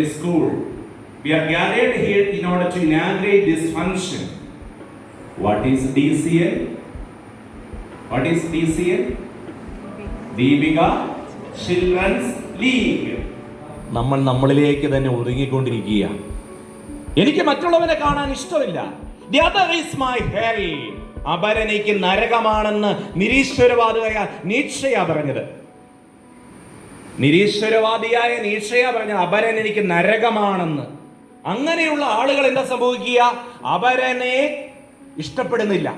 Primary School. We are gathered here in order to inaugurate this function. What is DCL? What is DCL? Deepika Children's League. നമ്മൾ നമ്മളിലേക്ക് തന്നെ ഒതുങ്ങിക്കൊണ്ടിരിക്കുക. എനിക്ക് മറ്റുള്ളവരെ കാണാൻ ഇഷ്ടമില്ല. The other is my hell. അപരനെനിക്ക് നരകമാണെന്ന് നിരീശ്വരവാദിയായ നീത്ഷെയാ പറഞ്ഞത്. നിരീശ്വരവാദിയായ നീത്ഷെയാ പറഞ്ഞത് അപരൻ എനിക്ക് നരകമാണെന്ന്. അങ്ങനെയുള്ള ആളുകൾ എന്താ സംഭവിക്കുക? അപരനെ ഇഷ്ടപ്പെടുന്നില്ല.